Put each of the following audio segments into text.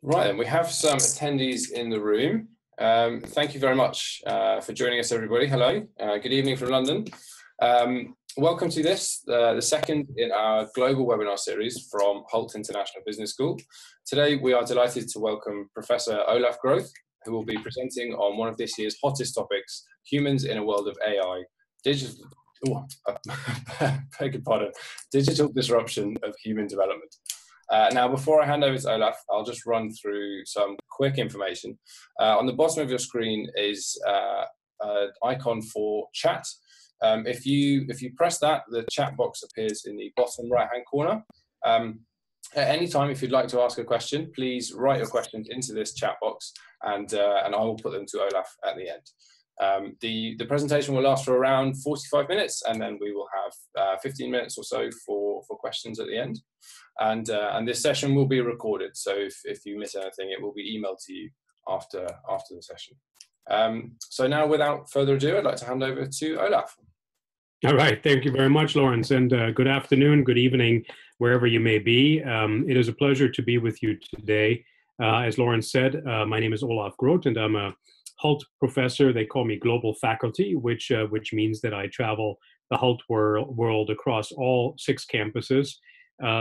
Right, and we have some attendees in the room. Thank you very much for joining us, everybody. Hello, good evening from London. Welcome to this, the second in our global webinar series from Hult International Business School. Today, we are delighted to welcome Professor Olaf Groth, who will be presenting on one of this year's hottest topics, humans in a world of AI, digital disruption of human development. Now, before I hand over to Olaf, I'll just run through some quick information. On the bottom of your screen is an icon for chat. If you press that, the chat box appears in the bottom right-hand corner. At any time, if you'd like to ask a question, please write your questions into this chat box, and I will put them to Olaf at the end. The presentation will last for around 45 minutes, and then we will have 15 minutes or so for questions at the end. And this session will be recorded, so if you miss anything, it will be emailed to you after the session. So now, without further ado, I'd like to hand over to Olaf. All right, thank you very much, Lawrence, and good afternoon, good evening, wherever you may be. It is a pleasure to be with you today. As Lawrence said, my name is Olaf Groth, and I'm a Hult professor. They call me global faculty, which means that I travel the Hult world across all 6 campuses.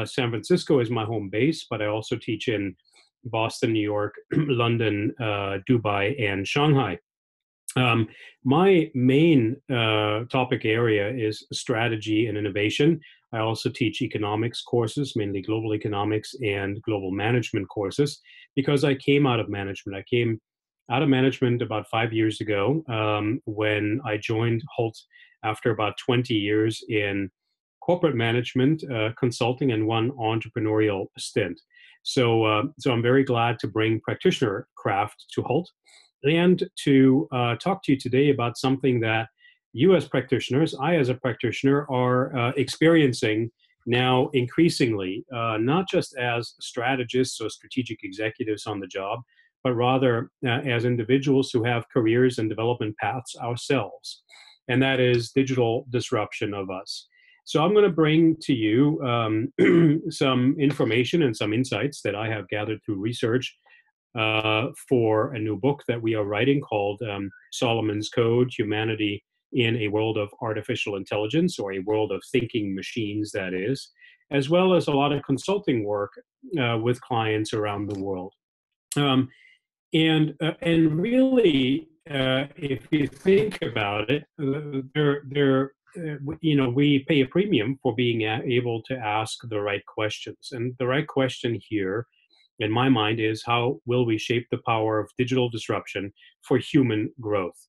San Francisco is my home base, but I also teach in Boston, New York, London, Dubai, and Shanghai. My main topic area is strategy and innovation. I also teach economics courses, mainly global economics and global management courses, because I came out of management. I came out of management about 5 years ago when I joined Hult after about 20 years in corporate management, consulting, and one entrepreneurial stint. So I'm very glad to bring practitioner craft to Hult and to talk to you today about something that you as practitioners, I as a practitioner, are experiencing now increasingly, not just as strategists or strategic executives on the job, but rather as individuals who have careers and development paths ourselves. And that is digital disruption of us. So I'm going to bring to you some information and some insights that I have gathered through research for a new book that we are writing called Solomon's Code: Humanity in a World of Artificial Intelligence, or a world of thinking machines, that is, as well as a lot of consulting work with clients around the world. And really, if you think about it, we pay a premium for being able to ask the right questions. And the right question here, in my mind, is how will we shape the power of digital disruption for human growth?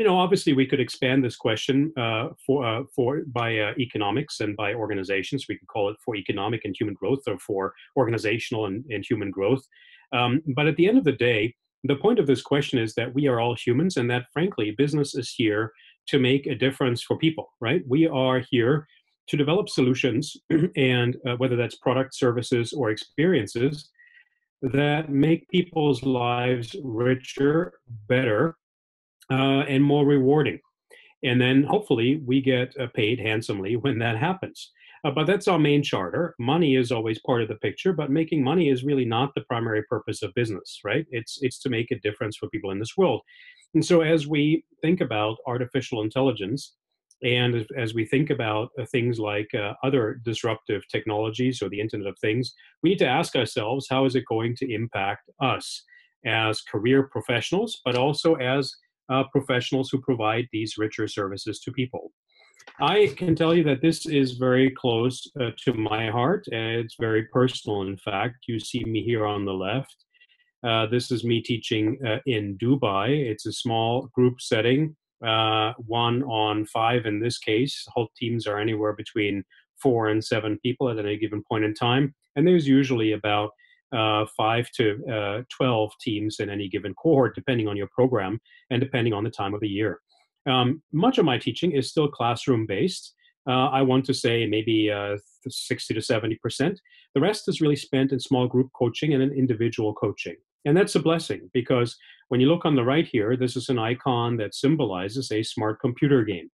Obviously, we could expand this question by economics and by organizations. We could call it for economic and human growth, or for organizational and human growth. But at the end of the day, the point of this question is that we are all humans, and that, frankly, business is here to make a difference for people, right? We are here to develop solutions, and whether that's products, services, or experiences that make people's lives richer, better, and more rewarding. And then hopefully we get paid handsomely when that happens. But that's our main charter. Money is always part of the picture, but making money is really not the primary purpose of business, right? It's to make a difference for people in this world. And so as we think about artificial intelligence, and as we think about things like other disruptive technologies or the Internet of Things, we need to ask ourselves, how is it going to impact us as career professionals, but also as professionals who provide these richer services to people? I can tell you that this is very close to my heart. It's very personal, in fact. You see me here on the left. This is me teaching in Dubai. It's a small group setting, 1 on 5 in this case. Whole teams are anywhere between 4 and 7 people at any given point in time. And there's usually about 5 to 12 teams in any given cohort, depending on your program and depending on the time of the year. Much of my teaching is still classroom-based. I want to say maybe 60 to 70%. The rest is really spent in small group coaching and in individual coaching. And that's a blessing, because when you look on the right here, this is an icon that symbolizes a smart computer game.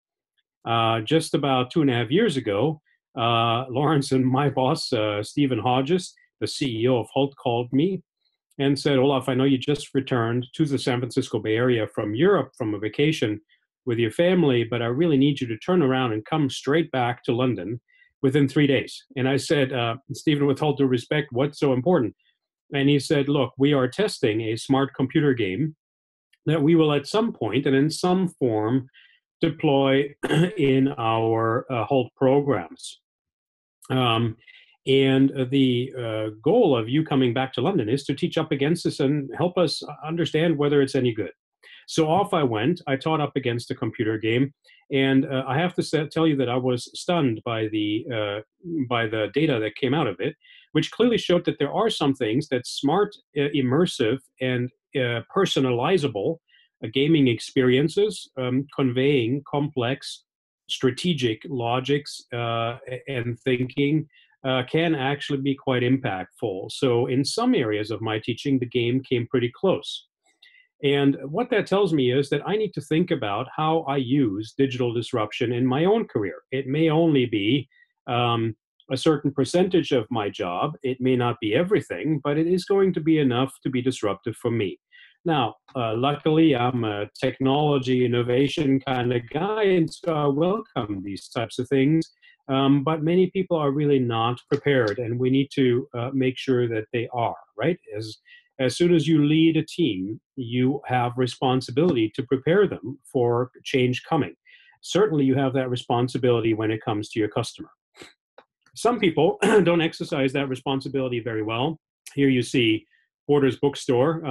Just about 2.5 years ago, Lawrence and my boss, Stephen Hodges, the CEO of Hult, called me and said, Olaf, I know you just returned to the San Francisco Bay Area from Europe from a vacation with your family, but I really need you to turn around and come straight back to London within 3 days. And I said, Stephen, with all due respect, what's so important? And he said, look, we are testing a smart computer game that we will at some point and in some form deploy in our Hult programs. And the goal of you coming back to London is to teach up against this and help us understand whether it's any good. So off I went. I taught up against a computer game, and I have to tell you that I was stunned by the data that came out of it, which clearly showed that there are some things that smart, immersive, and personalizable gaming experiences conveying complex strategic logics and thinking can actually be quite impactful. So in some areas of my teaching, the game came pretty close. And what that tells me is that I need to think about how I use digital disruption in my own career. It may only be a certain percentage of my job. It may not be everything, but it is going to be enough to be disruptive for me. Now, luckily, I'm a technology innovation kind of guy, and so I welcome these types of things. But many people are really not prepared, and we need to make sure that they are, right? As soon as you lead a team, you have responsibility to prepare them for change coming. Certainly, you have that responsibility when it comes to your customer. Some people don't exercise that responsibility very well. Here you see Borders Bookstore.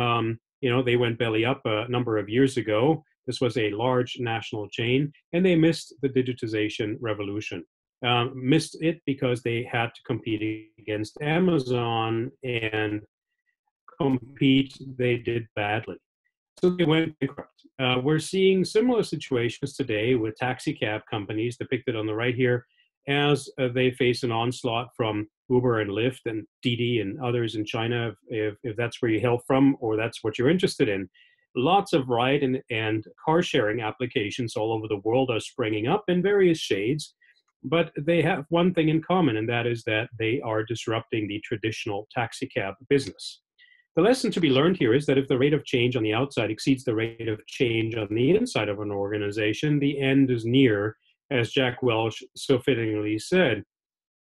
They went belly up a number of years ago. This was a large national chain, and they missed the digitization revolution. Missed it because they had to compete against Amazon, and compete they did badly. So they went bankrupt. We're seeing similar situations today with taxi cab companies depicted on the right here as they face an onslaught from Uber and Lyft and Didi and others in China, if that's where you hail from or that's what you're interested in. Lots of ride and car sharing applications all over the world are springing up in various shades, but they have one thing in common, and that is that they are disrupting the traditional taxi cab business. The lesson to be learned here is that if the rate of change on the outside exceeds the rate of change on the inside of an organization, the end is near, as Jack Welch so fittingly said,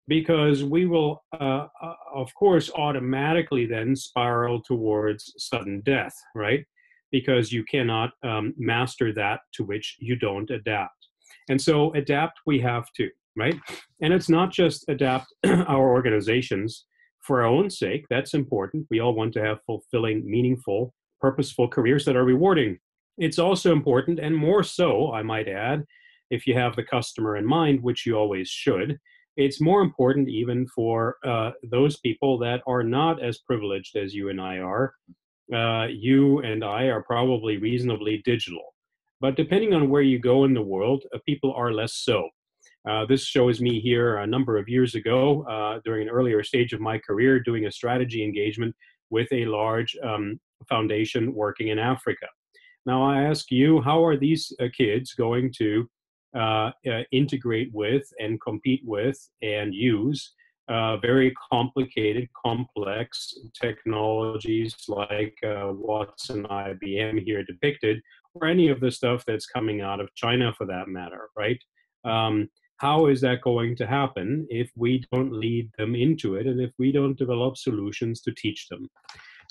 because we will, of course, automatically then spiral towards sudden death, right? Because you cannot master that to which you don't adapt. And so adapt we have to, right? And it's not just adapt our organizations for our own sake. That's important. We all want to have fulfilling, meaningful, purposeful careers that are rewarding. It's also important, and more so, I might add, if you have the customer in mind, which you always should, it's more important even for those people that are not as privileged as you and I are. You and I are probably reasonably digital. But depending on where you go in the world, people are less so. This shows me here a number of years ago, during an earlier stage of my career, doing a strategy engagement with a large foundation working in Africa. Now, I ask you, how are these kids going to integrate with and compete with and use very complicated, complex technologies like Watson IBM here depicted, or any of the stuff that's coming out of China for that matter, right? How is that going to happen if we don't lead them into it and if we don't develop solutions to teach them?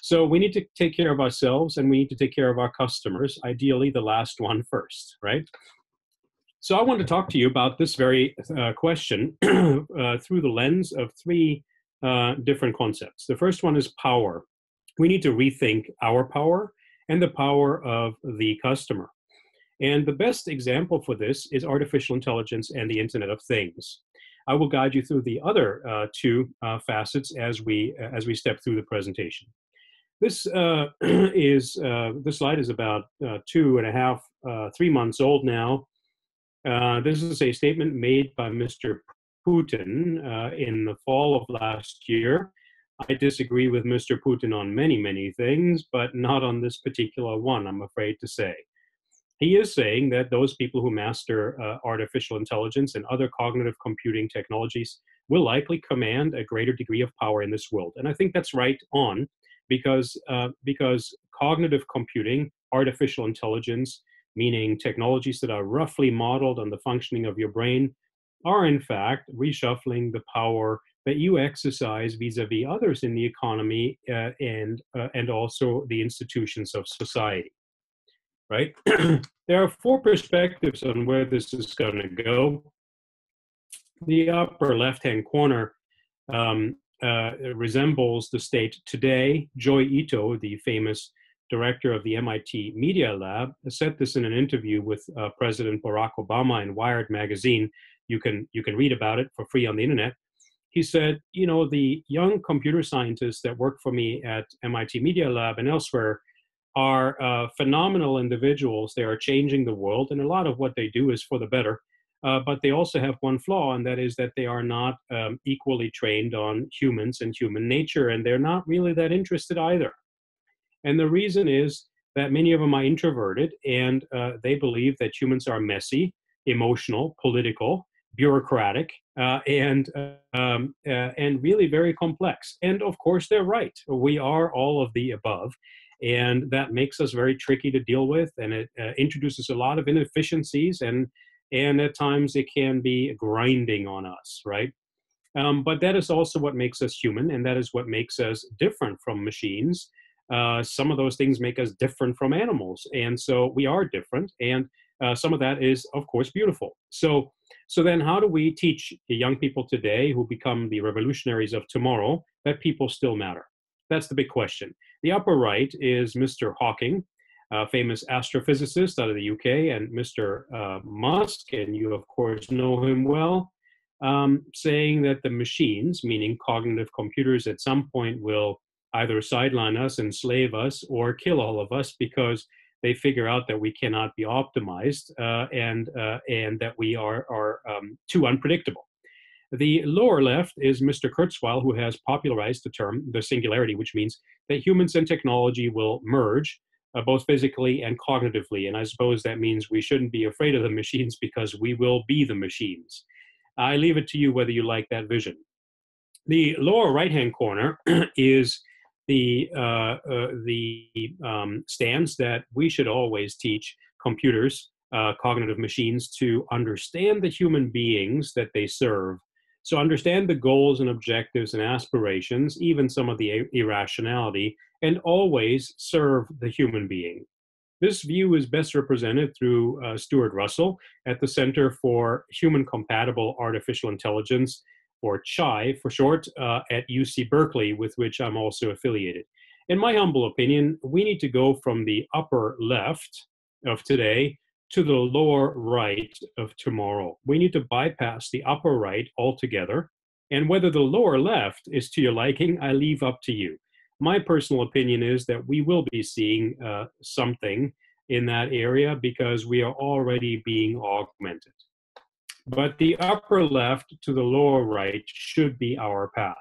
So we need to take care of ourselves and we need to take care of our customers, ideally the last one first, right? So I want to talk to you about this very question through the lens of three different concepts. The first one is power. We need to rethink our power and the power of the customer. And the best example for this is artificial intelligence and the Internet of Things. I will guide you through the other two facets as we step through the presentation. This this slide is about 2.5, 3 months old now. This is a statement made by Mr. Putin in the fall of last year. I disagree with Mr. Putin on many, many things, but not on this particular one, I'm afraid to say. He is saying that those people who master artificial intelligence and other cognitive computing technologies will likely command a greater degree of power in this world. And I think that's right on, because cognitive computing, artificial intelligence, meaning technologies that are roughly modeled on the functioning of your brain, are in fact reshuffling the power that you exercise vis-a-vis others in the economy and also the institutions of society. Right? There are four perspectives on where this is going to go. The upper left-hand corner resembles the state today. Joy Ito, the famous director of the MIT Media Lab, said this in an interview with President Barack Obama in Wired magazine. You can read about it for free on the internet. He said, you know, the young computer scientists that work for me at MIT Media Lab and elsewhere are phenomenal individuals. They are changing the world, and a lot of what they do is for the better. But they also have one flaw, and that is that they are not equally trained on humans and human nature, and they're not really that interested either. And the reason is that many of them are introverted, and they believe that humans are messy, emotional, political, bureaucratic, and really very complex. And of course, they're right. We are all of the above. And that makes us very tricky to deal with, and it introduces a lot of inefficiencies, and at times it can be grinding on us, right? But that is also what makes us human, and that is what makes us different from machines. Some of those things make us different from animals, and so we are different, and some of that is, of course, beautiful. So then how do we teach the young people today who become the revolutionaries of tomorrow that people still matter? That's the big question. The upper right is Mr. Hawking, a famous astrophysicist out of the UK, and Mr. Musk, and you, of course, know him well, saying that the machines, meaning cognitive computers, at some point will either sideline us, enslave us, or kill all of us because they figure out that we cannot be optimized and that we are too unpredictable. The lower left is Mr. Kurzweil, who has popularized the term, the singularity, which means that humans and technology will merge, both physically and cognitively. And I suppose that means we shouldn't be afraid of the machines because we will be the machines. I leave it to you whether you like that vision. The lower right-hand corner is the stance that we should always teach computers, cognitive machines, to understand the human beings that they serve. So understand the goals and objectives and aspirations, even some of the irrationality, and always serve the human being. This view is best represented through Stuart Russell at the Center for Human Compatible Artificial Intelligence, or CHI for short, at UC Berkeley, with which I'm also affiliated. In my humble opinion, we need to go from the upper left of today to the lower right of tomorrow. We need to bypass the upper right altogether. And whether the lower left is to your liking, I leave up to you. My personal opinion is that we will be seeing something in that area because we are already being augmented. But the upper left to the lower right should be our path.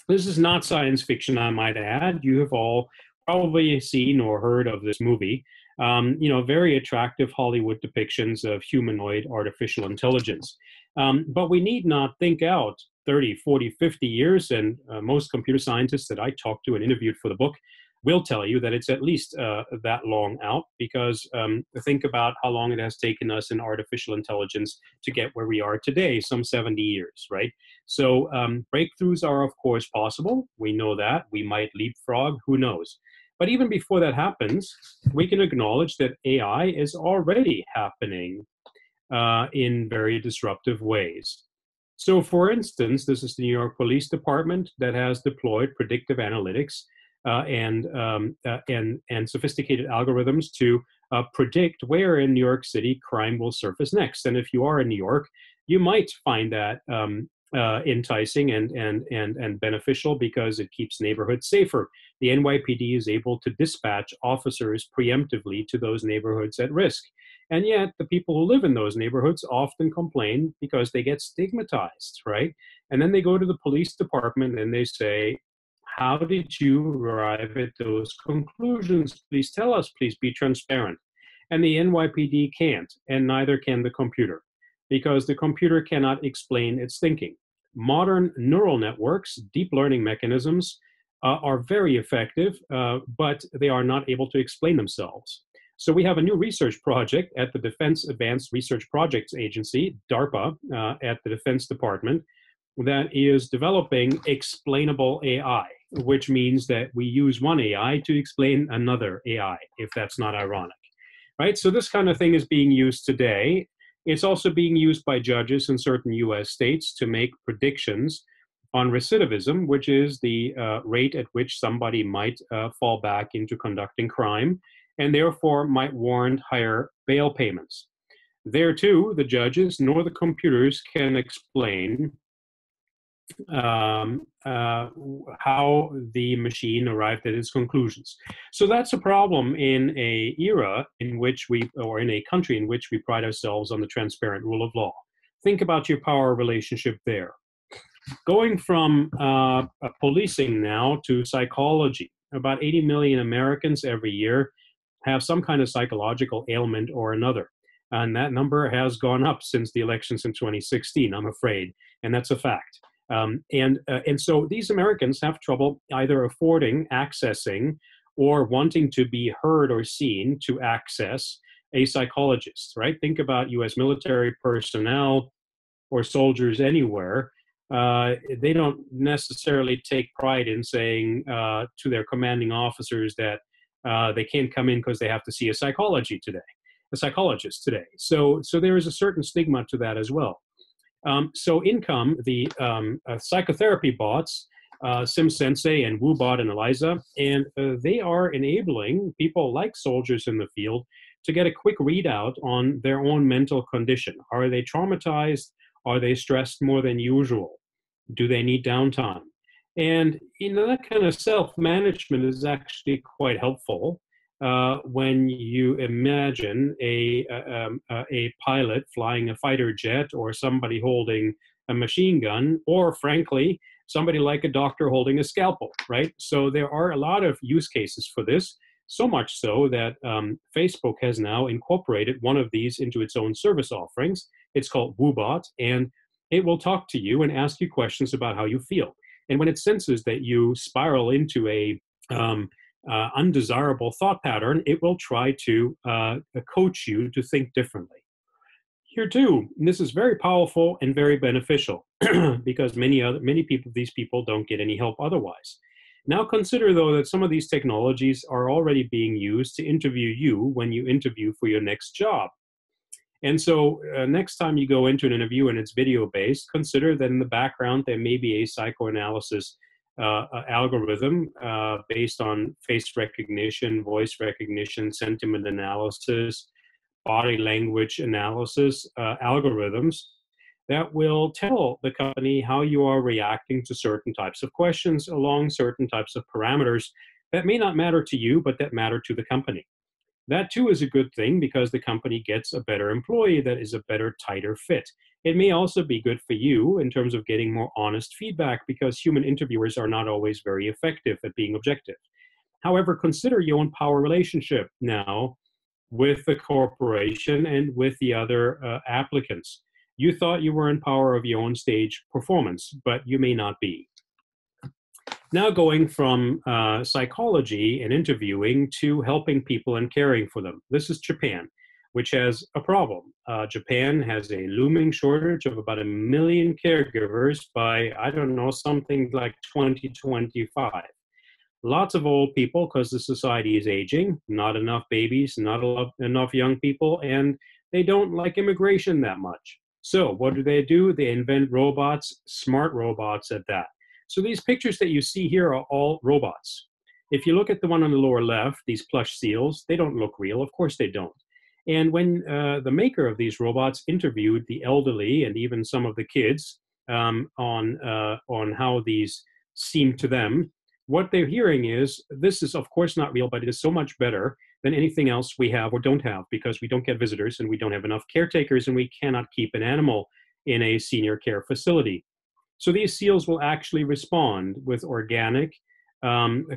This is not science fiction, I might add. You have all probably seen or heard of this movie. Very attractive Hollywood depictions of humanoid artificial intelligence. But we need not think out 30, 40, 50 years, and most computer scientists that I talked to and interviewed for the book will tell you that it's at least that long out, because think about how long it has taken us in artificial intelligence to get where we are today, some 70 years, right? So breakthroughs are, of course, possible. We know that. We might leapfrog, who knows? But even before that happens, we can acknowledge that AI is already happening in very disruptive ways. So for instance, this is the New York Police Department that has deployed predictive analytics and sophisticated algorithms to predict where in New York City crime will surface next. And if you are in New York, you might find that enticing and beneficial because it keeps neighborhoods safer. The NYPD is able to dispatch officers preemptively to those neighborhoods at risk. And yet the people who live in those neighborhoods often complain because they get stigmatized, right? And then they go to the police department and they say, how did you arrive at those conclusions? Please tell us, please be transparent. And the NYPD can't, and neither can the computer, because the computer cannot explain its thinking. Modern neural networks, deep learning mechanisms, are very effective, but they are not able to explain themselves. So we have a new research project at the Defense Advanced Research Projects Agency, DARPA, at the Defense Department, that is developing explainable AI, which means that we use one AI to explain another AI, if that's not ironic, right? So this kind of thing is being used today. It's also being used by judges in certain US states to make predictions on recidivism, which is the rate at which somebody might fall back into conducting crime, and therefore might warrant higher bail payments. There too, the judges nor the computers can explain how the machine arrived at its conclusions. So that's a problem in a era in which or in a country in which we pride ourselves on the transparent rule of law. Think about your power relationship there. Going from policing now to psychology, about 80 million Americans every year have some kind of psychological ailment or another. And that number has gone up since the elections in 2016, I'm afraid, and that's a fact. And so these Americans have trouble either affording, accessing, or wanting to be heard or seen to access a psychologist, right? Think about US military personnel or soldiers anywhere. They don't necessarily take pride in saying to their commanding officers that they can't come in because they have to see a psychologist today. So there is a certain stigma to that as well. So in come the psychotherapy bots, SimSensei and WooBot and Eliza, and they are enabling people like soldiers in the field to get a quick readout on their own mental condition. Are they traumatized? Are they stressed more than usual? Do they need downtime? And that kind of self-management is actually quite helpful when you imagine a pilot flying a fighter jet, or somebody holding a machine gun, or frankly, somebody like a doctor holding a scalpel, right? So there are a lot of use cases for this, so much so that Facebook has now incorporated one of these into its own service offerings. It's called WooBot, and it will talk to you and ask you questions about how you feel. And when it senses that you spiral into a undesirable thought pattern, it will try to coach you to think differently. Here too, this is very powerful and very beneficial because these people don't get any help otherwise. Now consider though that some of these technologies are already being used to interview you when you interview for your next job. And so next time you go into an interview and it's video-based, consider that in the background there may be a psychoanalysis algorithm based on face recognition, voice recognition, sentiment analysis, body language analysis algorithms that will tell the company how you are reacting to certain types of questions along certain types of parameters that may not matter to you, but that matter to the company. That too is a good thing because the company gets a better employee that is a better, tighter fit. It may also be good for you in terms of getting more honest feedback because human interviewers are not always very effective at being objective. However, consider your own power relationship now with the corporation and with the other applicants. You thought you were in power of your own stage performance, but you may not be. Now going from psychology and interviewing to helping people and caring for them. This is Japan, which has a problem. Japan has a looming shortage of about 1 million caregivers by, I don't know, something like 2025. Lots of old people because the society is aging, not enough babies, not enough young people, and they don't like immigration that much. So what do? They invent robots, smart robots at that. So these pictures that you see here are all robots. If you look at the one on the lower left, these plush seals, they don't look real. Of course they don't. And when the maker of these robots interviewed the elderly and even some of the kids on how these seem to them, what they're hearing is, this is of course not real, but it is so much better than anything else we have or don't have because we don't get visitors and we don't have enough caretakers and we cannot keep an animal in a senior care facility. So these seals will actually respond with organic,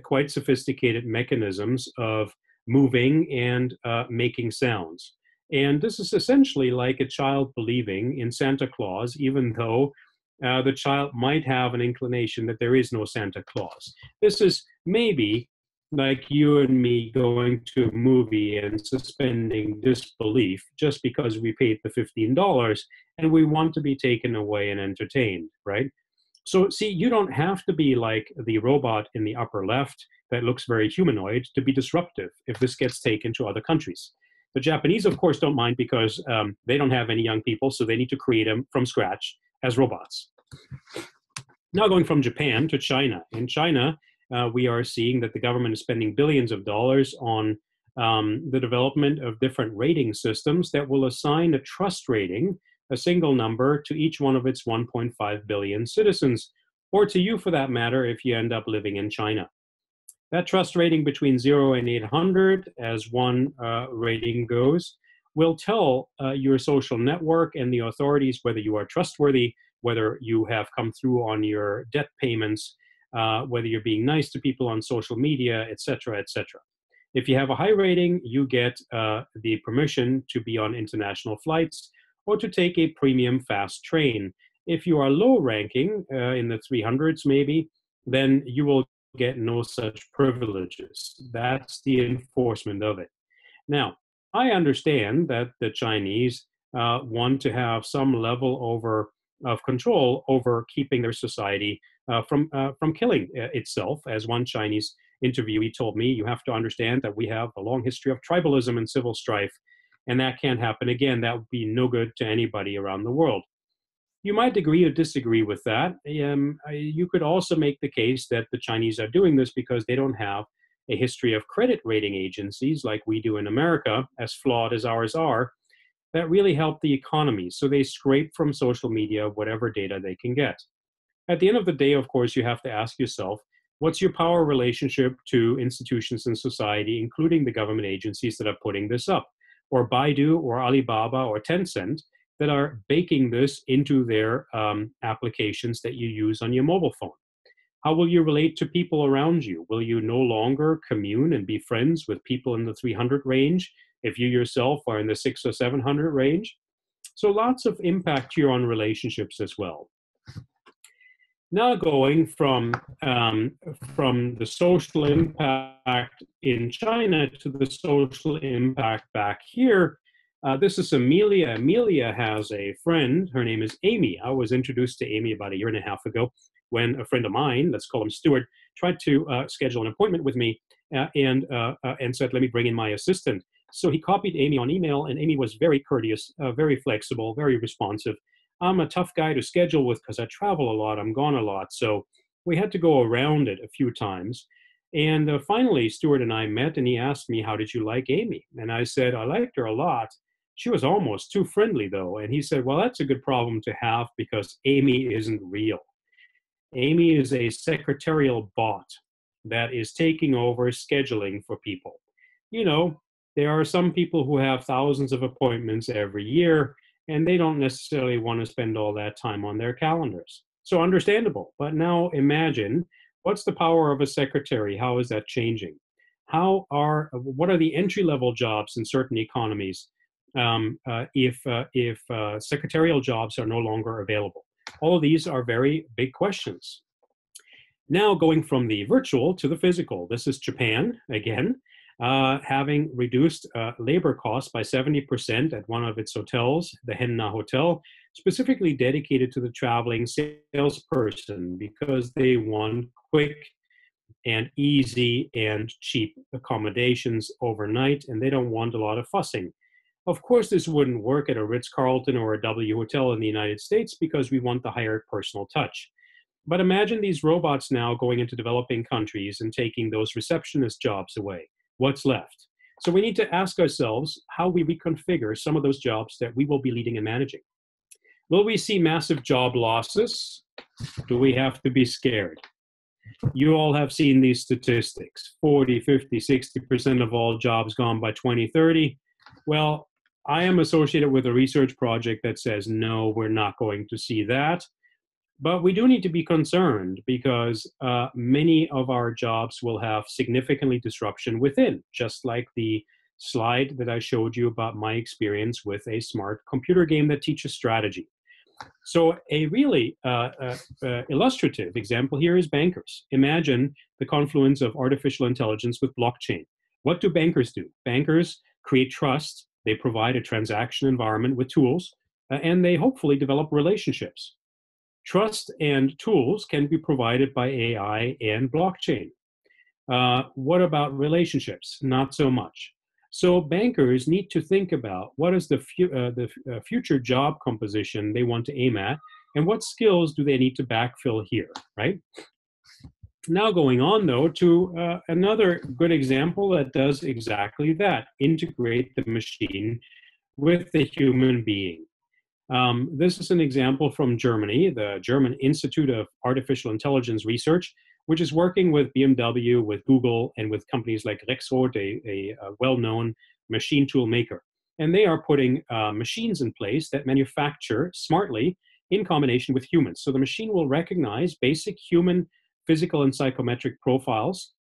quite sophisticated mechanisms of moving and making sounds. And this is essentially like a child believing in Santa Claus, even though the child might have an inclination that there is no Santa Claus. This is maybe like you and me going to a movie and suspending disbelief just because we paid the $15 and we want to be taken away and entertained, right? So see, you don't have to be like the robot in the upper left that looks very humanoid to be disruptive if this gets taken to other countries. The Japanese, of course, don't mind because they don't have any young people, so they need to create them from scratch as robots. Now going from Japan to China. In China, we are seeing that the government is spending billions of dollars on the development of different rating systems that will assign a trust rating, a single number, to each one of its 1.5 billion citizens, or to you for that matter if you end up living in China. That trust rating between 0 and 800, as one rating goes, will tell your social network and the authorities whether you are trustworthy, whether you have come through on your debt payments, whether you're being nice to people on social media, etc., etc. If you have a high rating, you get the permission to be on international flights or to take a premium fast train. If you are low ranking, in the 300s maybe, then you will get no such privileges. That's the enforcement of it. Now, I understand that the Chinese want to have some level of control over keeping their society from killing itself. As one Chinese interviewee told me, you have to understand that we have a long history of tribalism and civil strife, and that can't happen again. That would be no good to anybody around the world. You might agree or disagree with that. You could also make the case that the Chinese are doing this because they don't have a history of credit rating agencies like we do in America, as flawed as ours are, that really help the economy. So they scrape from social media whatever data they can get. At the end of the day, of course, you have to ask yourself, what's your power relationship to institutions in society, including the government agencies that are putting this up, or Baidu, or Alibaba, or Tencent, that are baking this into their applications that you use on your mobile phone? How will you relate to people around you? Will you no longer commune and be friends with people in the 300 range if you yourself are in the 600 or 700 range? So lots of impact here on relationships as well. Now going from the social impact in China to the social impact back here, this is Amelia. Amelia has a friend. Her name is Amy. I was introduced to Amy about a year and a half ago when a friend of mine, let's call him Stuart, tried to schedule an appointment with me and said, let me bring in my assistant. So he copied Amy on email, and Amy was very courteous, very flexible, very responsive. I'm a tough guy to schedule with because I travel a lot. I'm gone a lot. So we had to go around it a few times. And finally, Stuart and I met, and he asked me, how did you like Amy? And I said, I liked her a lot. She was almost too friendly, though. And he said, well, that's a good problem to have because Amy isn't real. Amy is a secretarial bot that is taking over scheduling for people. You know, there are some people who have thousands of appointments every year, and they don't necessarily want to spend all that time on their calendars. So understandable. But now imagine, what's the power of a secretary? How is that changing? What are the entry-level jobs in certain economies if secretarial jobs are no longer available? All of these are very big questions. Now going from the virtual to the physical. This is Japan, again, having reduced labor costs by 70% at one of its hotels, the Henna Hotel, specifically dedicated to the traveling salesperson because they want quick and easy and cheap accommodations overnight, and they don't want a lot of fussing. Of course, this wouldn't work at a Ritz-Carlton or a W Hotel in the United States because we want the higher personal touch. But imagine these robots now going into developing countries and taking those receptionist jobs away. What's left? So we need to ask ourselves how we reconfigure some of those jobs that we will be leading and managing. Will we see massive job losses? Do we have to be scared? You all have seen these statistics, 40, 50, 60% of all jobs gone by 2030. Well, I am associated with a research project that says, no, we're not going to see that. But we do need to be concerned because many of our jobs will have significantly disruption within, just like the slide that I showed you about my experience with a smart computer game that teaches strategy. So a really illustrative example here is bankers. Imagine the confluence of artificial intelligence with blockchain. What do bankers do? Bankers create trust. They provide a transaction environment with tools, and they hopefully develop relationships. Trust and tools can be provided by AI and blockchain. What about relationships? Not so much. So bankers need to think about what is the future job composition they want to aim at, and what skills do they need to backfill here, right? Now going on, though, to another good example that does exactly that, integrate the machine with the human being. This is an example from Germany, the German Institute of Artificial Intelligence Research, which is working with BMW, with Google, and with companies like Rexroth, a well-known machine tool maker. And they are putting machines in place that manufacture smartly in combination with humans. So the machine will recognize basic human physical and psychometric profiles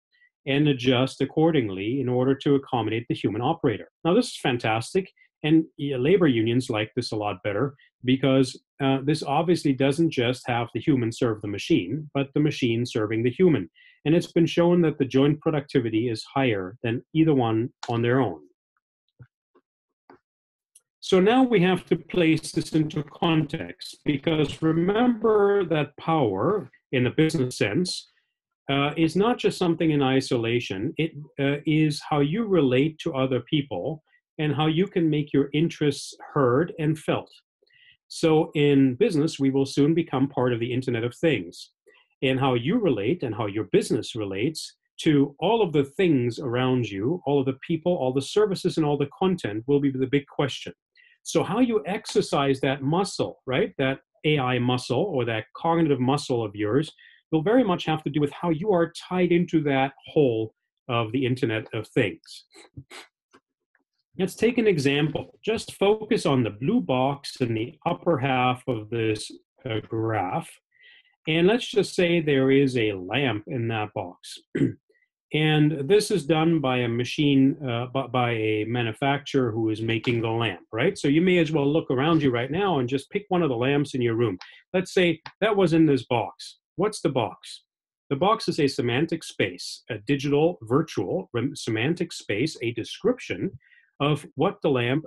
and adjust accordingly in order to accommodate the human operator. Now, this is fantastic, and labor unions like this a lot better because this obviously doesn't just have the human serve the machine, but the machine serving the human. And it's been shown that the joint productivity is higher than either one on their own. So now we have to place this into context, because remember that power, in the business sense, is not just something in isolation. It is how you relate to other people and how you can make your interests heard and felt. So in business, we will soon become part of the Internet of Things. And how you relate and how your business relates to all of the things around you, all of the people, all the services, and all the content will be the big question. So how you exercise that muscle, right, that AI muscle or that cognitive muscle of yours, will very much have to do with how you are tied into that whole of the Internet of Things. Let's take an example. Just focus on the blue box in the upper half of this graph. And let's just say there is a lamp in that box. And this is done by a machine, by a manufacturer who is making the lamp, right? So you may as well look around you right now and just pick one of the lamps in your room. Let's say that was in this box. What's the box? The box is a semantic space, a digital, virtual semantic space, a description of what the lamp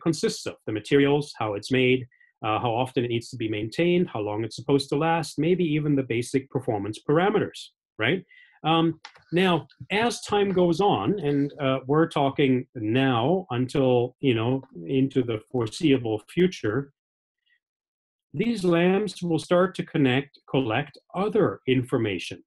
consists of, the materials, how it's made, how often it needs to be maintained, how long it's supposed to last, maybe even the basic performance parameters, right? Now, as time goes on, and we're talking now until, into the foreseeable future, these lamps will start to collect other information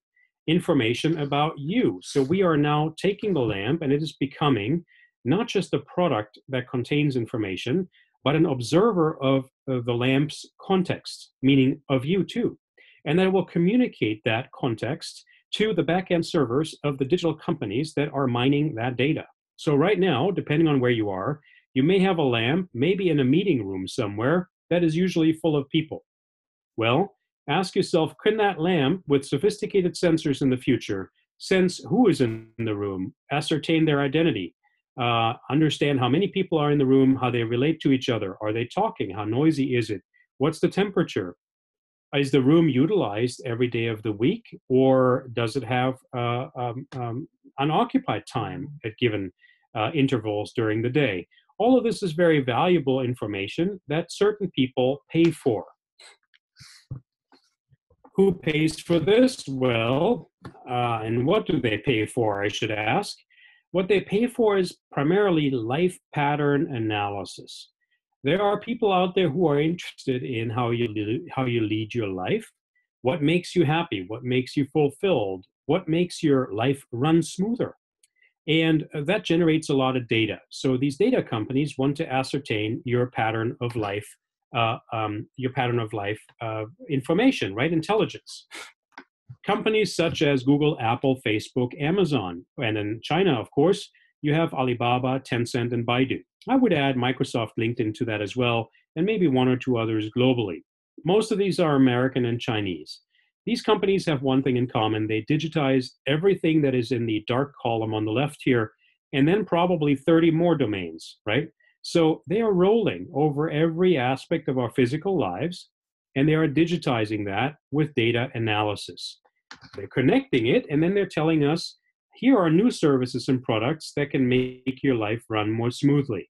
about you. So we are now taking the lamp, and it is becoming not just a product that contains information, but an observer of the lamp's context, meaning of you too. And that will communicate that context to the back-end servers of the digital companies that are mining that data. So right now, depending on where you are, you may have a lamp, maybe in a meeting room somewhere, that is usually full of people. Well, ask yourself, can that lamp, with sophisticated sensors in the future, sense who is in the room, ascertain their identity, understand how many people are in the room, how they relate to each other, are they talking, how noisy is it, what's the temperature? Is the room utilized every day of the week, or does it have unoccupied time at given intervals during the day? All of this is very valuable information that certain people pay for. Who pays for this? Well, and what do they pay for, I should ask? What they pay for is primarily life pattern analysis. There are people out there who are interested in how you lead your life, what makes you happy, what makes you fulfilled, what makes your life run smoother. And that generates a lot of data. So these data companies want to ascertain your pattern of life, information, right? Intelligence. Companies such as Google, Apple, Facebook, Amazon, and in China, of course, you have Alibaba, Tencent, and Baidu. I would add Microsoft, LinkedIn to that as well, and maybe one or two others globally. Most of these are American and Chinese. These companies have one thing in common. They digitize everything that is in the dark column on the left here, and then probably 30 more domains, right? So they are rolling over every aspect of our physical lives, and they are digitizing that with data analysis. They're connecting it, and then they're telling us, here are new services and products that can make your life run more smoothly.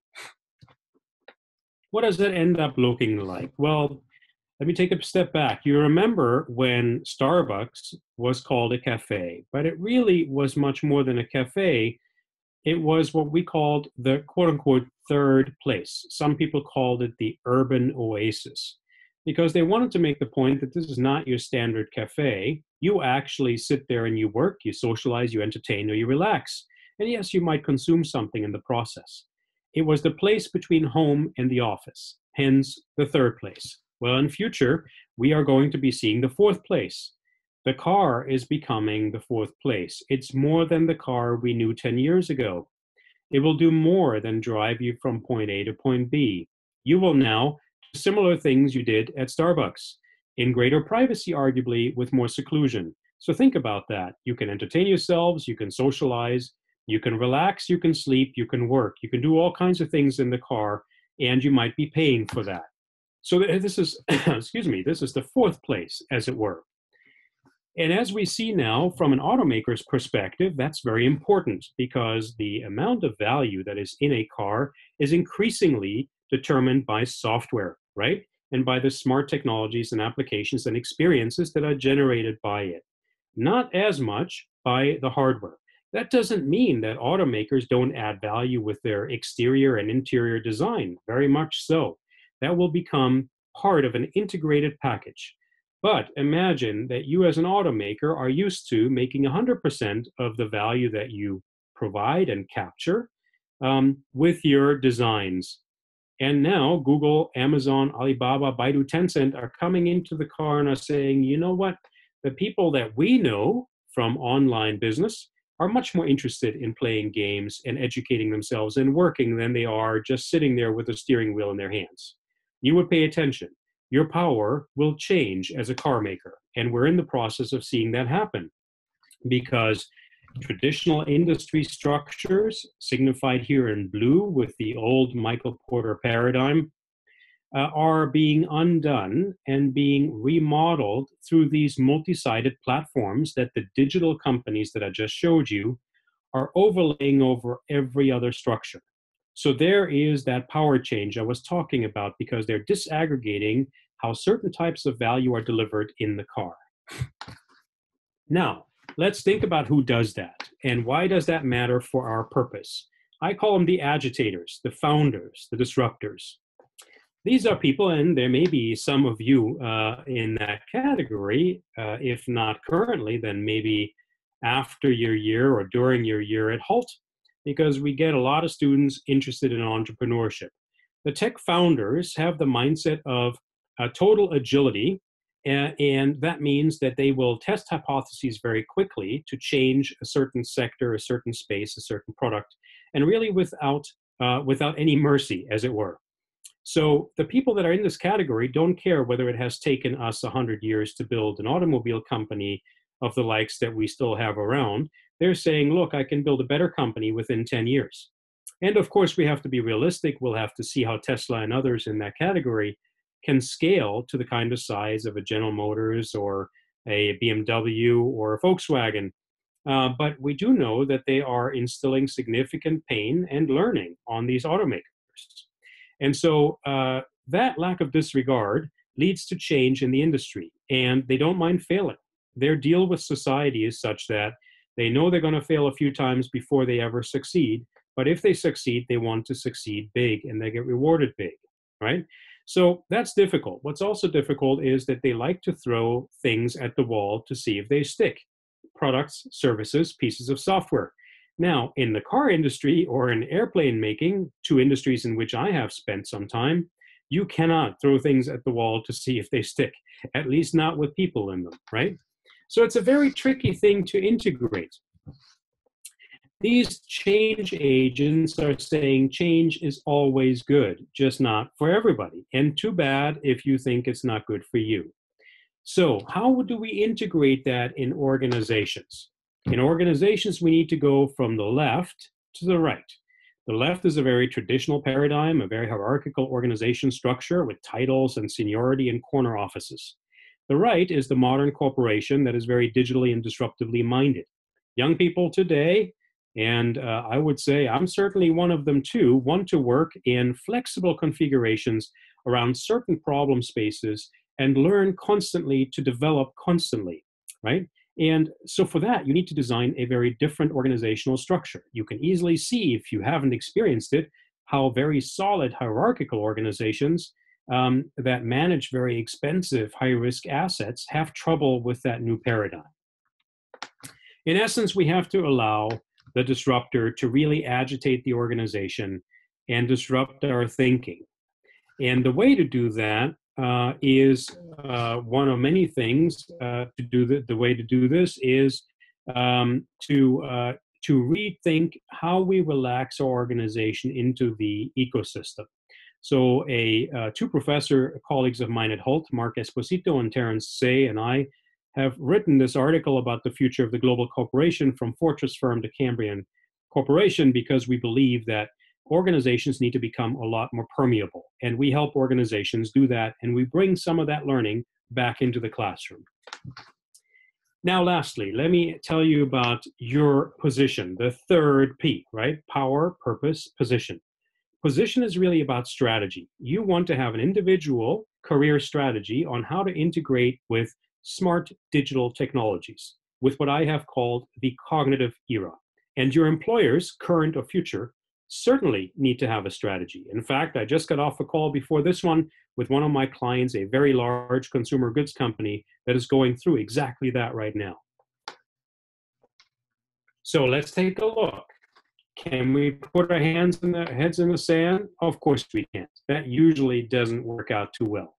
What does that end up looking like? Well, let me take a step back. You remember when Starbucks was called a cafe, but it really was much more than a cafe. It was what we called the quote-unquote third place. Some people called it the urban oasis, because they wanted to make the point that this is not your standard cafe. You actually sit there and you work, you socialize, you entertain, or you relax. And yes, you might consume something in the process. It was the place between home and the office, hence the third place. Well, in future, we are going to be seeing the fourth place. The car is becoming the fourth place. It's more than the car we knew 10 years ago. It will do more than drive you from point A to point B. You will now do similar things you did at Starbucks, in greater privacy, arguably, with more seclusion. So think about that. You can entertain yourselves, you can socialize, you can relax, you can sleep, you can work, you can do all kinds of things in the car, and you might be paying for that. So this is, excuse me, this is the fourth place, as it were. And as we see now from an automaker's perspective, that's very important, because the amount of value that is in a car is increasingly determined by software, right? And by the smart technologies and applications and experiences that are generated by it. Not as much by the hardware. That doesn't mean that automakers don't add value with their exterior and interior design, very much so. That will become part of an integrated package. But imagine that you as an automaker are used to making 100% of the value that you provide and capture with your designs. And now Google, Amazon, Alibaba, Baidu, Tencent are coming into the car and are saying, you know what? The people that we know from online business are much more interested in playing games and educating themselves and working than they are just sitting there with a steering wheel in their hands. You would pay attention. Your power will change as a car maker. And we're in the process of seeing that happen, because traditional industry structures, signified here in blue with the old Michael Porter paradigm, are being undone and being remodeled through these multi-sided platforms that the digital companies that I just showed you are overlaying over every other structure. So there is that power change I was talking about, because they're disaggregating how certain types of value are delivered in the car. Now, let's think about who does that and why does that matter for our purpose. I call them the agitators, the founders, the disruptors. These are people, and there may be some of you in that category, if not currently, then maybe after your year or during your year at Hult, because we get a lot of students interested in entrepreneurship. The tech founders have the mindset of total agility, and that means that they will test hypotheses very quickly to change a certain sector, a certain space, a certain product, and really without any mercy, as it were. So the people that are in this category don't care whether it has taken us 100 years to build an automobile company of the likes that we still have around. They're saying, look, I can build a better company within 10 years. And of course, we have to be realistic. We'll have to see how Tesla and others in that category can scale to the kind of size of a General Motors or a BMW or a Volkswagen. But we do know that they are instilling significant pain and learning on these automakers. And so that lack of disregard leads to change in the industry, and they don't mind failing. Their deal with society is such that they know they're going to fail a few times before they ever succeed, but if they succeed, they want to succeed big, and they get rewarded big, right? So that's difficult. What's also difficult is that they like to throw things at the wall to see if they stick. Products, services, pieces of software. Now, in the car industry or in airplane making, two industries in which I have spent some time, you cannot throw things at the wall to see if they stick, at least not with people in them, right? So it's a very tricky thing to integrate. These change agents are saying change is always good, just not for everybody. And too bad if you think it's not good for you. So how do we integrate that in organizations? In organizations, we need to go from the left to the right. The left is a very traditional paradigm, a very hierarchical organization structure with titles and seniority and corner offices. The right is the modern corporation that is very digitally and disruptively minded. Young people today, and I would say I'm certainly one of them too, want to work in flexible configurations around certain problem spaces and learn constantly to develop constantly, right? And so for that, you need to design a very different organizational structure. You can easily see, if you haven't experienced it, how very solid hierarchical organizations that manage very expensive high-risk assets have trouble with that new paradigm. In essence, we have to allow the disruptor to really agitate the organization and disrupt our thinking. And the way to do that is one of many things. The way to do this is to rethink how we relax our organization into the ecosystem. So two professor colleagues of mine at Hult, Mark Esposito and Terence Say, and I have written this article about the future of the global corporation from fortress firm to Cambrian corporation, because we believe that organizations need to become a lot more permeable. And we help organizations do that, and we bring some of that learning back into the classroom. Now, lastly, let me tell you about your position, the third P, right? Power, purpose, position. Position is really about strategy. You want to have an individual career strategy on how to integrate with smart digital technologies, with what I have called the cognitive era. And your employers, current or future, certainly need to have a strategy. In fact, I just got off a call before this one with one of my clients, a very large consumer goods company that is going through exactly that right now. So let's take a look. Can we put our heads in the sand? Of course we can't. That usually doesn't work out too well.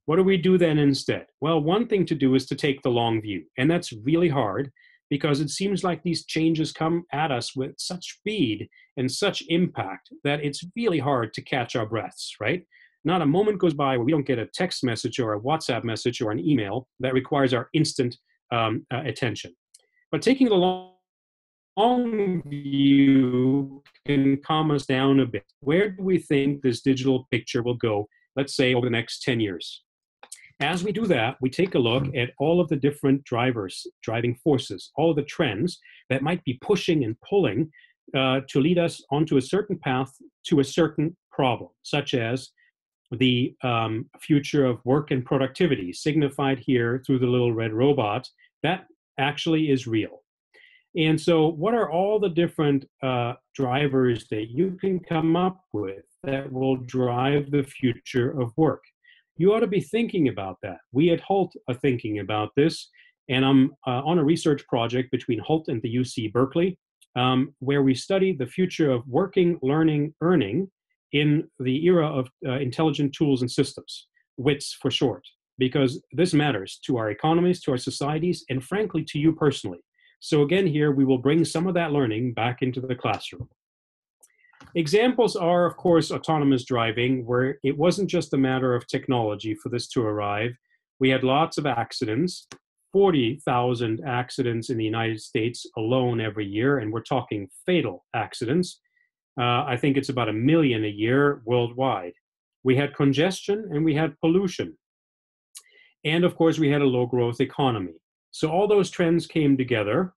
What do we do then instead? Well, one thing to do is to take the long view. And that's really hard because it seems like these changes come at us with such speed and such impact that it's really hard to catch our breaths, right? Not a moment goes by where we don't get a text message or a WhatsApp message or an email that requires our instant attention. But taking the long view can calm us down a bit. Where do we think this digital picture will go, let's say, over the next 10 years? As we do that, we take a look at all of the different driving forces, all of the trends that might be pushing and pulling to lead us onto a certain path to a certain problem, such as the future of work and productivity, signified here through the little red robot. That actually is real. And so what are all the different drivers that you can come up with that will drive the future of work? You ought to be thinking about that. We at Hult are thinking about this, and I'm on a research project between Hult and the UC Berkeley, where we study the future of working, learning, earning in the era of intelligent tools and systems, WITS for short, because this matters to our economies, to our societies, and frankly, to you personally. So again, here we will bring some of that learning back into the classroom. Examples are, of course, autonomous driving, where it wasn't just a matter of technology for this to arrive. We had lots of accidents, 40,000 accidents in the United States alone every year, and we're talking fatal accidents. I think it's about 1 million a year worldwide. We had congestion and we had pollution. And of course, we had a low growth economy. So all those trends came together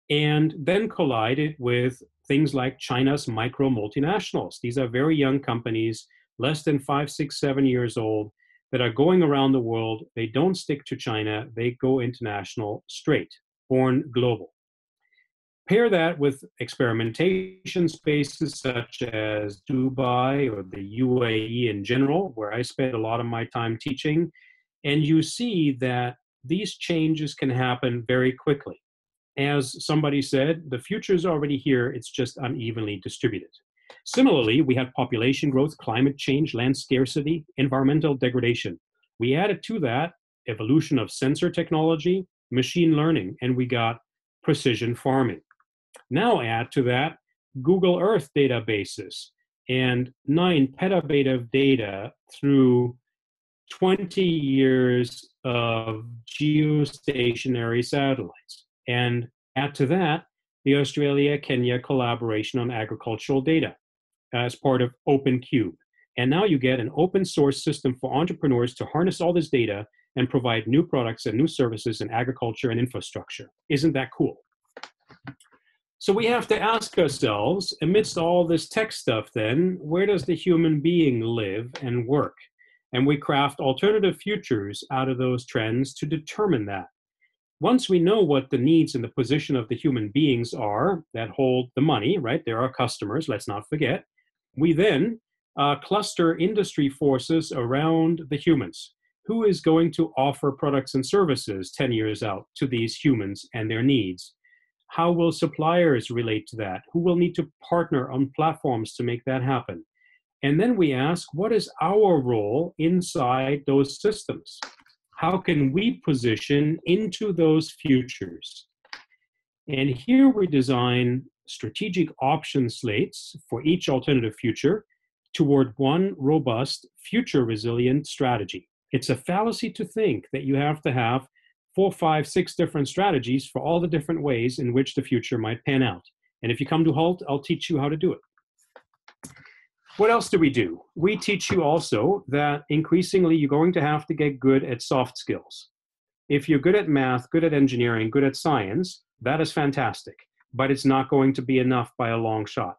and then collided with things like China's micro multinationals. These are very young companies, less than 5, 6, 7 years old, that are going around the world. They don't stick to China. They go international straight, born global. Pair that with experimentation spaces such as Dubai or the UAE in general, where I spent a lot of my time teaching, and you see that these changes can happen very quickly. As somebody said, the future is already here, it's just unevenly distributed. Similarly, we had population growth, climate change, land scarcity, environmental degradation. We added to that evolution of sensor technology, machine learning, and we got precision farming. Now add to that Google Earth databases and 9 petabyte of data through 20 years of geostationary satellites. And add to that the Australia-Kenya collaboration on agricultural data as part of OpenCube. And now you get an open source system for entrepreneurs to harness all this data and provide new products and new services in agriculture and infrastructure. Isn't that cool? So we have to ask ourselves, amidst all this tech stuff then, where does the human being live and work? And we craft alternative futures out of those trends to determine that. Once we know what the needs and the position of the human beings are that hold the money, right? They're our customers, let's not forget. We then cluster industry forces around the humans. Who is going to offer products and services 10 years out to these humans and their needs? How will suppliers relate to that? Who will need to partner on platforms to make that happen? And then we ask, what is our role inside those systems? How can we position into those futures? And here we design strategic option slates for each alternative future toward one robust, future resilient strategy. It's a fallacy to think that you have to have 4, 5, 6 different strategies for all the different ways in which the future might pan out. And if you come to Hult, I'll teach you how to do it. What else do? We teach you also that increasingly you're going to have to get good at soft skills. If you're good at math, good at engineering, good at science, that is fantastic, but it's not going to be enough by a long shot.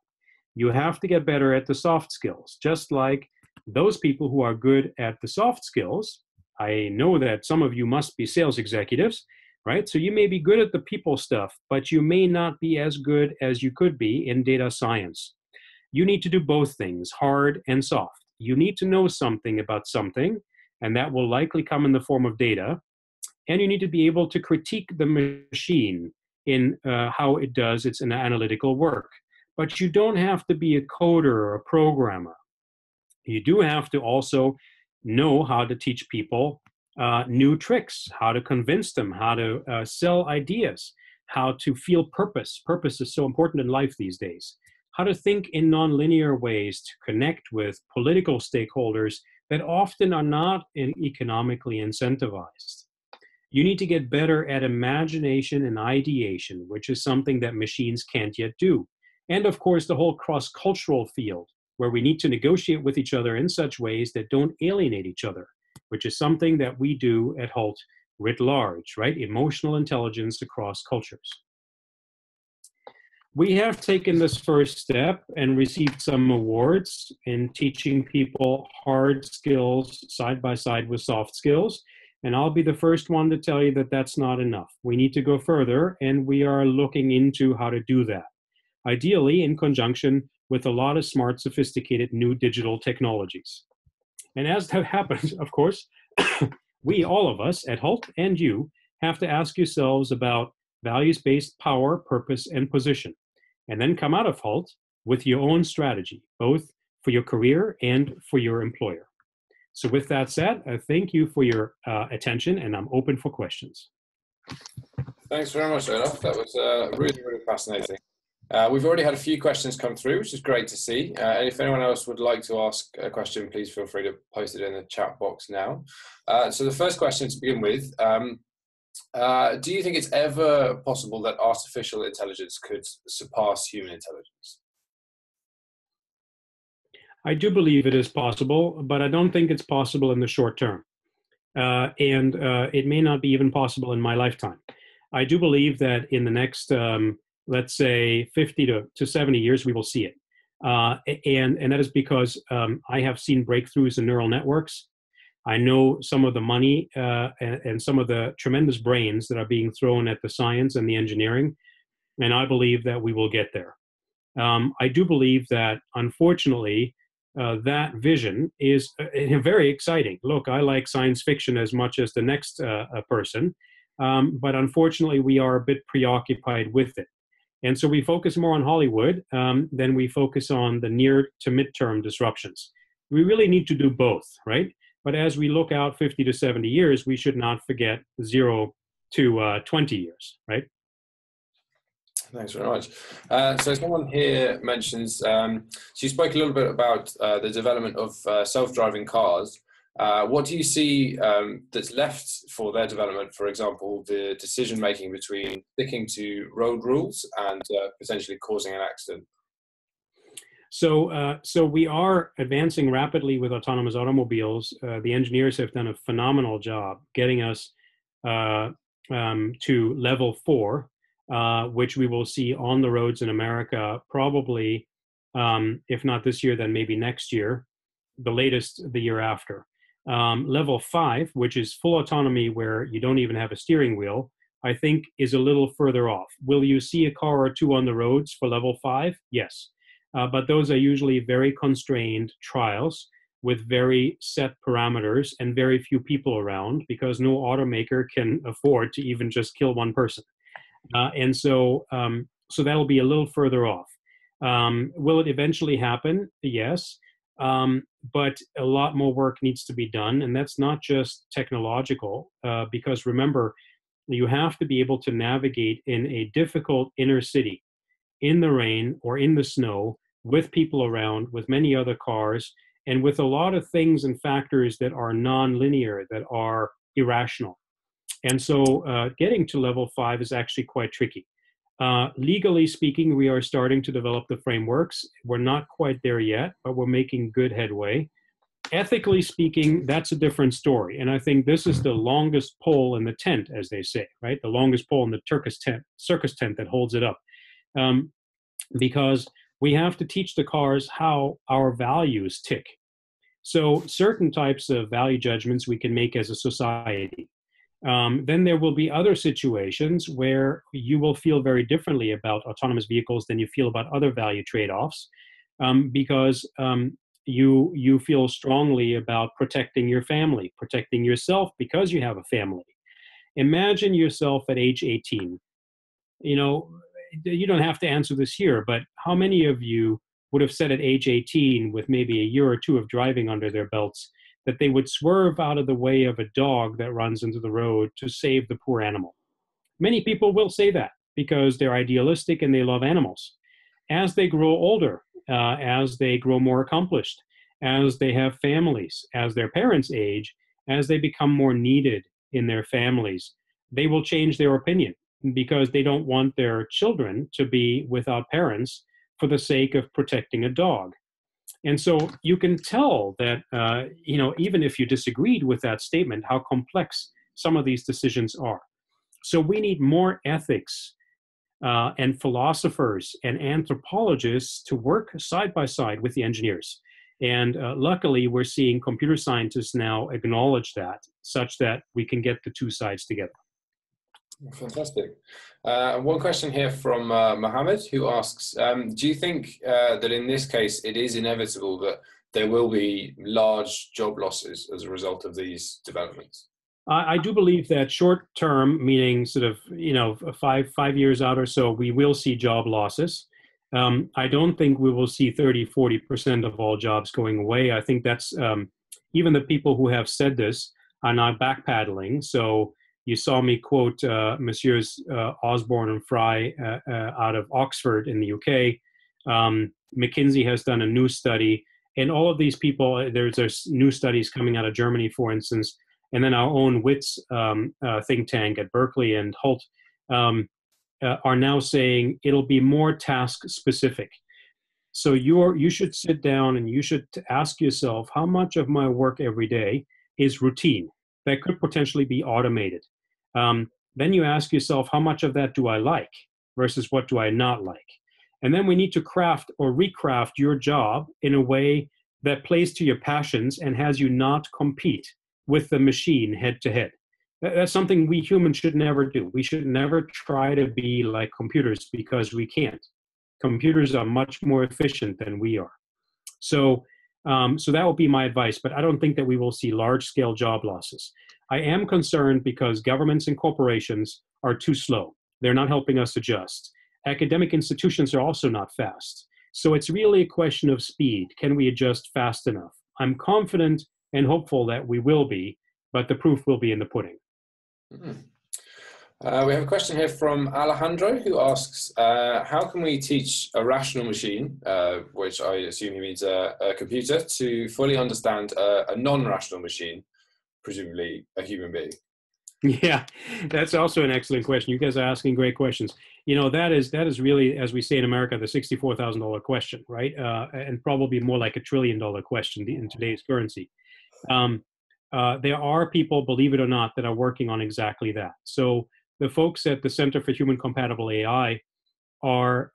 You have to get better at the soft skills, just like those people who are good at the soft skills. I know that some of you must be sales executives, right? So you may be good at the people stuff, but you may not be as good as you could be in data science. You need to do both things, hard and soft. You need to know something about something, and that will likely come in the form of data. And you need to be able to critique the machine in how it does its analytical work. But you don't have to be a coder or a programmer. You do have to also know how to teach people new tricks, how to convince them, how to sell ideas, how to feel purpose. Purpose is so important in life these days. How to think in nonlinear ways to connect with political stakeholders that often are not economically incentivized. You need to get better at imagination and ideation, which is something that machines can't yet do. And of course, the whole cross-cultural field, where we need to negotiate with each other in such ways that don't alienate each other, which is something that we do at Hult writ large, right? Emotional intelligence across cultures. We have taken this first step and received some awards in teaching people hard skills side by side with soft skills. And I'll be the first one to tell you that that's not enough. We need to go further, and we are looking into how to do that. Ideally, in conjunction with a lot of smart, sophisticated new digital technologies. And as that happens, of course, we, all of us at Hult and you, have to ask yourselves about values-based power, purpose, and position. And then come out of Hult with your own strategy, both for your career and for your employer. So with that said, I thank you for your attention, and I'm open for questions. Thanks very much, Olaf. That was really, really fascinating. We've already had a few questions come through, which is great to see. And if anyone else would like to ask a question, please feel free to post it in the chat box now. So the first question to begin with, do you think it's ever possible that artificial intelligence could surpass human intelligence? I do believe it is possible, but I don't think it's possible in the short term. And it may not be even possible in my lifetime. I do believe that in the next, let's say, 50 to 70 years, we will see it. And that is because I have seen breakthroughs in neural networks. I know some of the money and some of the tremendous brains that are being thrown at the science and the engineering, and I believe that we will get there. I do believe that, unfortunately, that vision is very exciting. Look, I like science fiction as much as the next person, but unfortunately, we are a bit preoccupied with it. And so we focus more on Hollywood than we focus on the near to midterm disruptions. We really need to do both, right? But as we look out 50 to 70 years, we should not forget 0 to 20 years, right? Thanks very much. So someone here mentions, she spoke a little bit about the development of self-driving cars. What do you see that's left for their development? For example, the decision making between sticking to road rules and potentially causing an accident. So we are advancing rapidly with autonomous automobiles. The engineers have done a phenomenal job getting us to level 4, which we will see on the roads in America probably, if not this year, then maybe next year, the latest the year after. Level 5, which is full autonomy where you don't even have a steering wheel, I think is a little further off. Will you see a car or two on the roads for level 5? Yes. But those are usually very constrained trials with very set parameters and very few people around, because no automaker can afford to even just kill one person. So that'll be a little further off. Will it eventually happen? Yes. But a lot more work needs to be done. And that's not just technological, because remember, you have to be able to navigate in a difficult inner city, in the rain or in the snow, with people around, with many other cars, and with a lot of things and factors that are non-linear, that are irrational. And so getting to level 5 is actually quite tricky. Legally speaking, we are starting to develop the frameworks. We're not quite there yet, but we're making good headway. Ethically speaking, that's a different story. And I think this is the longest pole in the tent, as they say, right? The longest pole in the circus tent that holds it up. Because we have to teach the cars how our values tick. So certain types of value judgments we can make as a society. Then there will be other situations where you will feel very differently about autonomous vehicles than you feel about other value trade-offs, because you feel strongly about protecting your family, protecting yourself because you have a family. Imagine yourself at age 18. You know, you don't have to answer this here, but how many of you would have said at age 18, with maybe a year or two of driving under their belts, that they would swerve out of the way of a dog that runs into the road to save the poor animal? Many people will say that because they're idealistic and they love animals. As they grow older, as they grow more accomplished, as they have families, as their parents age, as they become more needed in their families, they will change their opinion, because they don't want their children to be without parents for the sake of protecting a dog. And so you can tell that, even if you disagreed with that statement, how complex some of these decisions are. So we need more ethics and philosophers and anthropologists to work side by side with the engineers. And luckily, we're seeing computer scientists now acknowledge that, such that we can get the two sides together. Fantastic. One question here from Mohammed, who asks, do you think that in this case it is inevitable that there will be large job losses as a result of these developments? I do believe that short term, meaning sort of, 5 years out or so, we will see job losses. I don't think we will see 30-40% of all jobs going away. I think that's, even the people who have said this are not backpedaling. So you saw me quote Messieurs Osborne and Fry out of Oxford in the UK. McKinsey has done a new study, and all of these people, there's new studies coming out of Germany, for instance, and then our own WITS think tank at Berkeley and Hult are now saying it'll be more task specific. So you should sit down and you should ask yourself, how much of my work every day is routine that could potentially be automated? Then you ask yourself, how much of that do I like versus what do I not like? And then we need to craft or recraft your job in a way that plays to your passions and has you not compete with the machine head to head. That's something we humans should never do. We should never try to be like computers, because we can't. Computers are much more efficient than we are. So that will be my advice, but I don't think that we will see large-scale job losses. I am concerned because governments and corporations are too slow. They're not helping us adjust. Academic institutions are also not fast. So it's really a question of speed. Can we adjust fast enough? I'm confident and hopeful that we will be, but the proof will be in the pudding. Mm-hmm. We have a question here from Alejandro, who asks, how can we teach a rational machine, which I assume he means a computer, to fully understand a non-rational machine, presumably a human being? Yeah, that's also an excellent question. You guys are asking great questions. You know, that is really, as we say in America, the $64,000 question, right? And probably more like $1 trillion question in today's currency. Um, there are people, believe it or not, that are working on exactly that. So the folks at the Center for Human Compatible AI are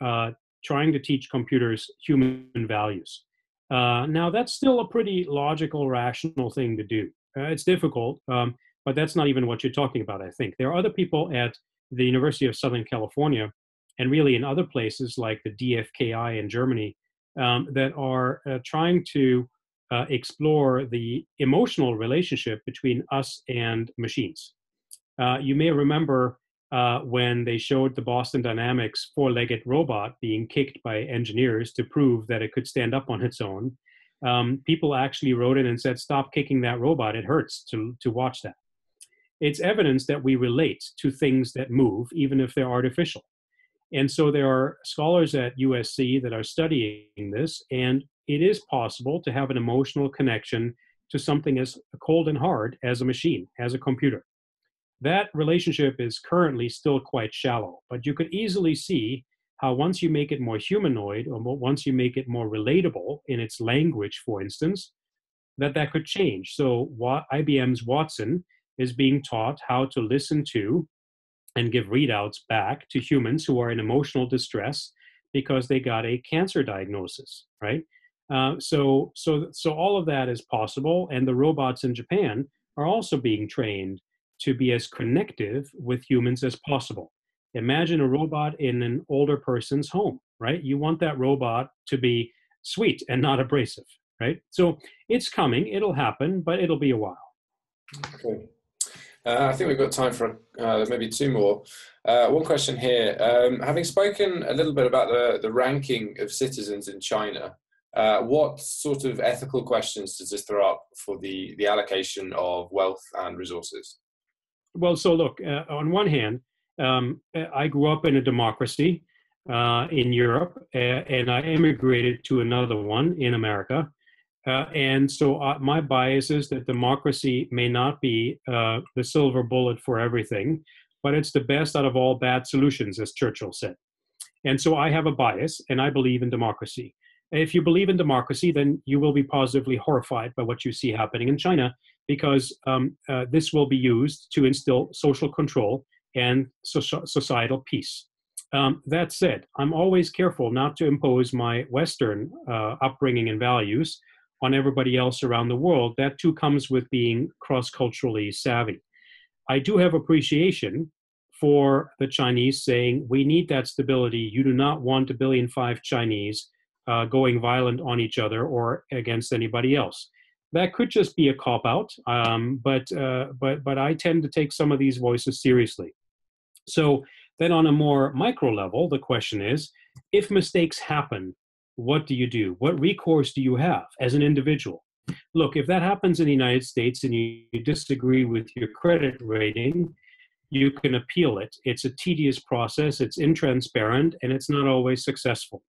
trying to teach computers human values. Now, that's still a pretty logical, rational thing to do. It's difficult, but that's not even what you're talking about, I think. There are other people at the University of Southern California, and really in other places like the DFKI in Germany, that are trying to explore the emotional relationship between us and machines. You may remember when they showed the Boston Dynamics four-legged robot being kicked by engineers to prove that it could stand up on its own. People actually wrote in and said, "Stop kicking that robot. It hurts to watch that." It's evidence that we relate to things that move, even if they're artificial. And so there are scholars at USC that are studying this, and it is possible to have an emotional connection to something as cold and hard as a machine, as a computer. That relationship is currently still quite shallow, but you could easily see how once you make it more humanoid, or once you make it more relatable in its language, for instance, that could change. So IBM's Watson is being taught how to listen to and give readouts back to humans who are in emotional distress because they got a cancer diagnosis, right? So all of that is possible, and the robots in Japan are also being trained to be as connective with humans as possible. Imagine a robot in an older person's home, right? You want that robot to be sweet and not abrasive, right? So it's coming, it'll happen, but it'll be a while. Okay. I think we've got time for maybe two more. One question here. Having spoken a little bit about the ranking of citizens in China, what sort of ethical questions does this throw up for the allocation of wealth and resources? Well, so look, on one hand, I grew up in a democracy in Europe, and I immigrated to another one in America. And so my bias is that democracy may not be the silver bullet for everything, but it's the best out of all bad solutions, as Churchill said. And so I have a bias, and I believe in democracy. If you believe in democracy, then you will be positively horrified by what you see happening in China, because this will be used to instill social control and societal peace. That said, I'm always careful not to impose my Western upbringing and values on everybody else around the world. That too comes with being cross-culturally savvy. I do have appreciation for the Chinese saying, we need that stability. You do not want 1.5 billion Chinese going violent on each other or against anybody else. That could just be a cop-out, but I tend to take some of these voices seriously. So then on a more micro level, the question is, if mistakes happen, what do you do? What recourse do you have as an individual? Look, if that happens in the United States and you disagree with your credit rating, you can appeal it. It's a tedious process, it's intransparent, and it's not always successful.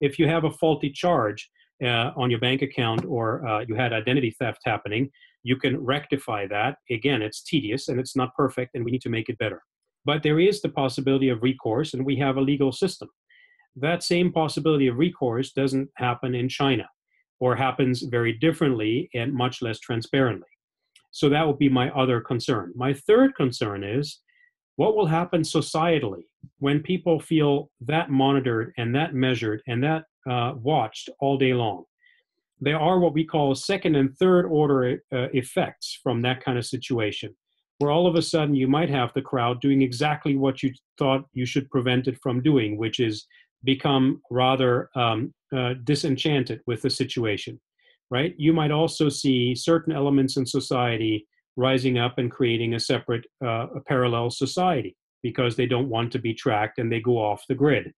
If you have a faulty charge on your bank account, or you had identity theft happening, you can rectify that. Again, it's tedious and it's not perfect, and we need to make it better. But there is the possibility of recourse, and we have a legal system. That same possibility of recourse doesn't happen in China, or happens very differently and much less transparently. So that would be my other concern. My third concern is, what will happen societally when people feel that monitored and that measured and that watched all day long? There are what we call second and third order effects from that kind of situation, where all of a sudden you might have the crowd doing exactly what you thought you should prevent it from doing, which is become rather disenchanted with the situation, right? You might also see certain elements in society rising up and creating a separate, a parallel society because they don't want to be tracked and they go off the grid.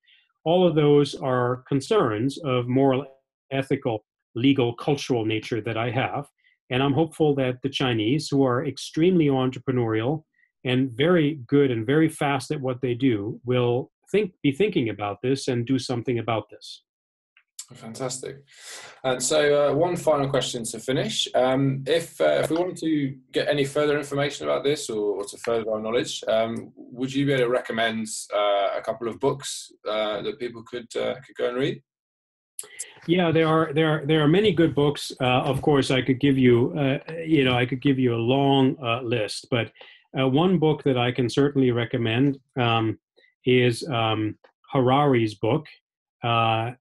All of those are concerns of moral, ethical, legal, cultural nature that I have. And I'm hopeful that the Chinese, who are extremely entrepreneurial and very good and very fast at what they do will be thinking about this and do something about this. Fantastic. And so one final question to finish. If we wanted to get any further information about this or to further our knowledge, would you be able to recommend a couple of books that people could go and read? Yeah, there are many good books. Of course, I could give you I could give you a long list, but one book that I can certainly recommend is Harari's book on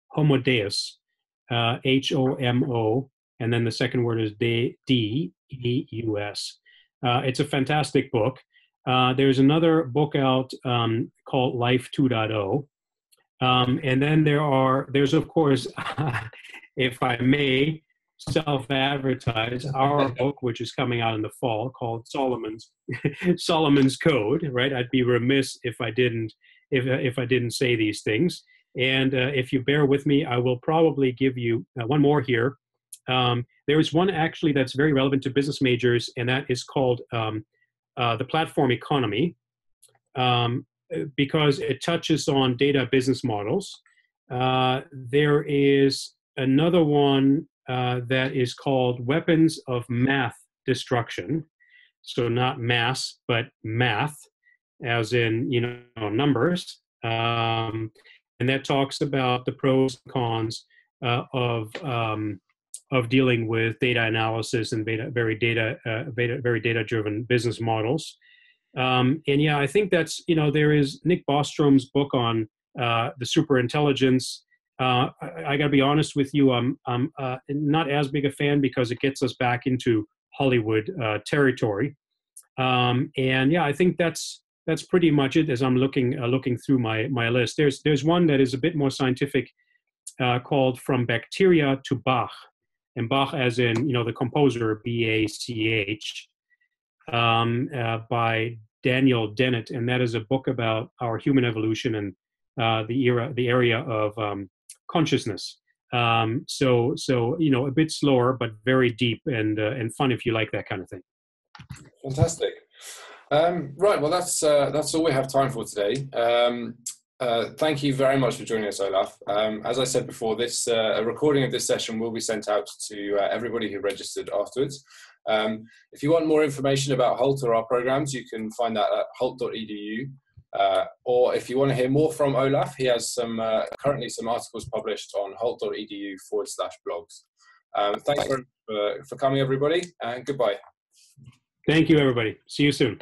Homo Deus, HOMO, and then the second word is DEUS. It's a fantastic book. There's another book out called Life 2.0. And then there's of course, if I may self-advertise, our book, which is coming out in the fall, called Solomon's Code. Right? I'd be remiss if I didn't say these things. And if you bear with me, I will probably give you one more here. There is one actually that's very relevant to business majors, and that is called The Platform Economy. Because it touches on data business models. There is another one that is called Weapons of Math Destruction. So not mass, but math, as in, numbers. And that talks about the pros and cons of dealing with data analysis and very data-driven business models. And yeah, I think that's, there is Nick Bostrom's book on the superintelligence. I got to be honest with you, I'm not as big a fan because it gets us back into Hollywood territory. And yeah, I think that's pretty much it as I'm looking through my list. There's one that is a bit more scientific called From Bacteria to Bach, and Bach as in, the composer, B-A-C-H. By Daniel Dennett, and that is a book about our human evolution and the area of consciousness. So a bit slower, but very deep and fun if you like that kind of thing. Fantastic. Right. Well, that's all we have time for today. Thank you very much for joining us, Olaf. As I said before, a recording of this session will be sent out to everybody who registered afterwards. If you want more information about Hult or our programs, you can find that at hult.edu. Or if you want to hear more from Olaf, he has currently some articles published on hult.edu/blogs. Thanks for coming, everybody, and goodbye. Thank you, everybody. See you soon.